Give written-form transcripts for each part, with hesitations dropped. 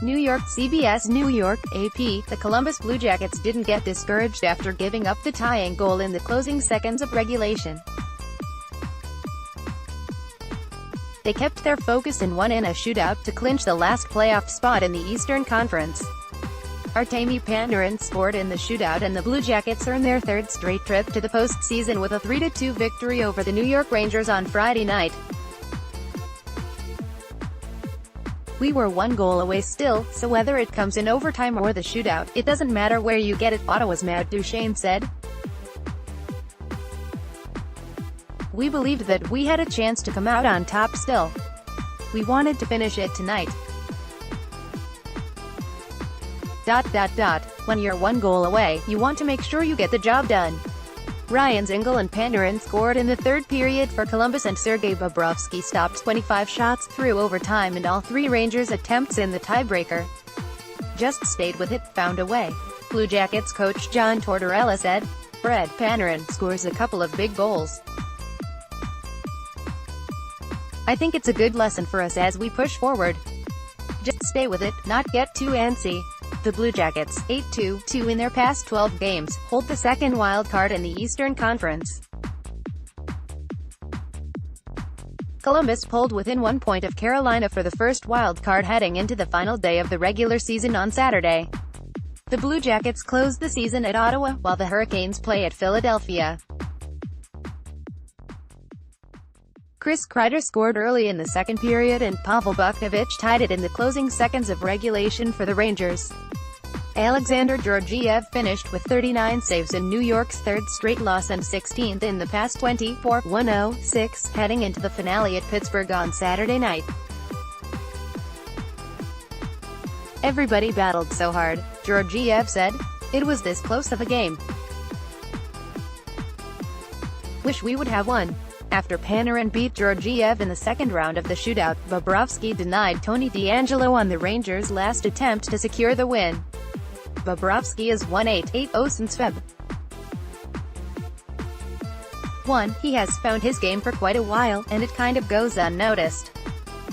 New York, CBS New York, AP, the Columbus Blue Jackets didn't get discouraged after giving up the tying goal in the closing seconds of regulation. They kept their focus and won in a shootout to clinch the last playoff spot in the Eastern Conference. Artemi Panarin scored in the shootout and the Blue Jackets earned their third straight trip to the postseason with a 3-2 victory over the New York Rangers on Friday night. "We were one goal away still, so whether it comes in overtime or the shootout, it doesn't matter where you get it," Ottawa's Matt Duchene said. "We believed that we had a chance to come out on top still. We wanted to finish it tonight. When you're one goal away, you want to make sure you get the job done." Ryan Dzingel and Panarin scored in the third period for Columbus and Sergei Bobrovsky stopped 25 shots through overtime and all three Rangers attempts in the tiebreaker. "Just stayed with it, found a way," Blue Jackets coach John Tortorella said. Fred Panarin scores a couple of big goals. "I think it's a good lesson for us as we push forward. Just stay with it, not get too antsy." The Blue Jackets, 8-2 in their past 12 games, hold the second wild card in the Eastern Conference. Columbus pulled within 1 point of Carolina for the first wild card heading into the final day of the regular season on Saturday. The Blue Jackets close the season at Ottawa, while the Hurricanes play at Philadelphia. Chris Kreider scored early in the second period and Pavel Buchnevich tied it in the closing seconds of regulation for the Rangers. Alexander Georgiev finished with 39 saves in New York's third straight loss and 16th in the past 24-106, heading into the finale at Pittsburgh on Saturday night. "Everybody battled so hard," Georgiev said. "It was this close of a game. Wish we would have won." After Panarin beat Georgiev in the second round of the shootout, Bobrovsky denied Tony DeAngelo on the Rangers' last attempt to secure the win. Bobrovsky is 1-8-0 since Feb. 1. He has found his game for quite a while, and it kind of goes unnoticed.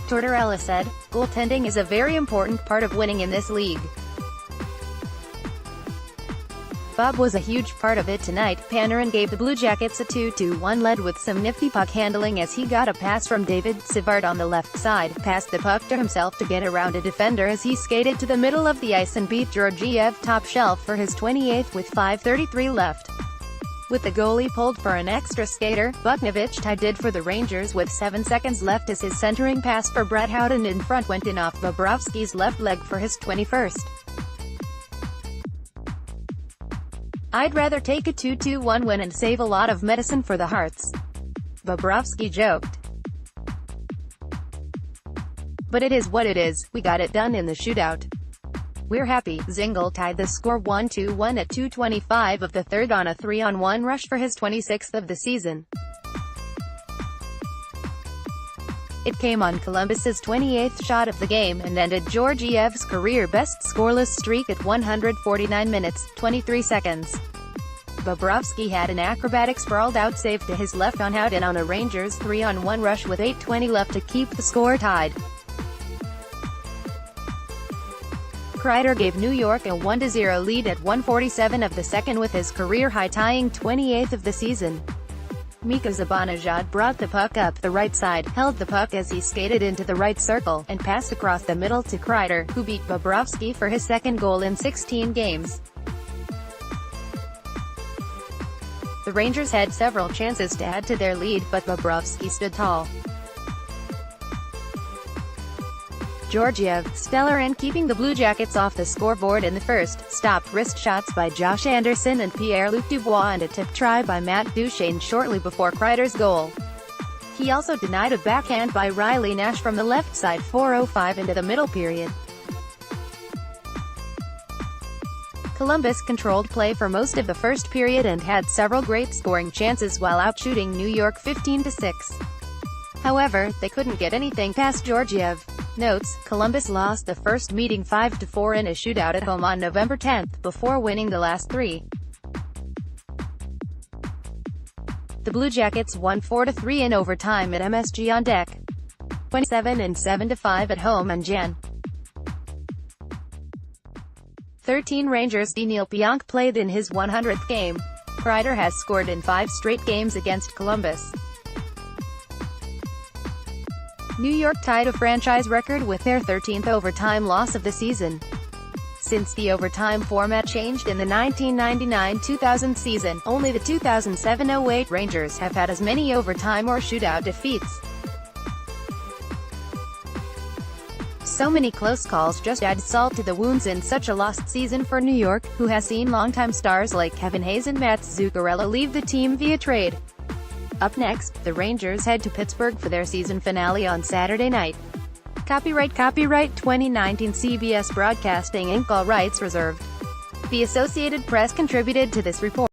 Tortorella said, "Goaltending is a very important part of winning in this league. Bob was a huge part of it tonight." Panarin gave the Blue Jackets a 2-1 lead with some nifty puck handling as he got a pass from David Savard on the left side, passed the puck to himself to get around a defender as he skated to the middle of the ice and beat Georgiev top shelf for his 28th with 5:33 left. With the goalie pulled for an extra skater, Buchnevich tied it for the Rangers with 7 seconds left as his centering pass for Brett Howden in front went in off Bobrovsky's left leg for his 21st. "I'd rather take a 2-1 win and save a lot of medicine for the Hearts," Bobrovsky joked. "But it is what it is, we got it done in the shootout. We're happy." Dzingel tied the score 1-1 at 2:25 of the third on a 3-on-1 rush for his 26th of the season. It came on Columbus's 28th shot of the game and ended Georgiev's career-best scoreless streak at 149 minutes, 23 seconds. Bobrovsky had an acrobatic sprawled-out save to his left on Howden on a Rangers 3-on-1 rush with 8:20 left to keep the score tied. Kreider gave New York a 1-0 lead at 1:47 of the second with his career-high tying 28th of the season. Mika Zibanejad brought the puck up the right side, held the puck as he skated into the right circle, and passed across the middle to Kreider, who beat Bobrovsky for his second goal in 16 games. The Rangers had several chances to add to their lead, but Bobrovsky stood tall. Georgiev, stellar in keeping the Blue Jackets off the scoreboard in the first, stopped wrist shots by Josh Anderson and Pierre-Luc Dubois and a tip try by Matt Duchene shortly before Kreider's goal. He also denied a backhand by Riley Nash from the left side 4:05 into the middle period. Columbus controlled play for most of the first period and had several great scoring chances while outshooting New York 15-6. However, they couldn't get anything past Georgiev. Notes, Columbus lost the first meeting 5-4 in a shootout at home on November 10, before winning the last three. The Blue Jackets won 4-3 in overtime at MSG on deck. 27 and 7-5 at home on Jan. 13 Rangers' Neil Pionk played in his 100th game. Kreider has scored in 5 straight games against Columbus. New York tied a franchise record with their 13th overtime loss of the season. Since the overtime format changed in the 1999-2000 season, only the 2007-08 Rangers have had as many overtime or shootout defeats. So many close calls just add salt to the wounds in such a lost season for New York, who has seen longtime stars like Kevin Hayes and Mats Zuccarello leave the team via trade. Up next, the Rangers head to Pittsburgh for their season finale on Saturday night. Copyright 2019 CBS Broadcasting Inc. All rights reserved. The Associated Press contributed to this report.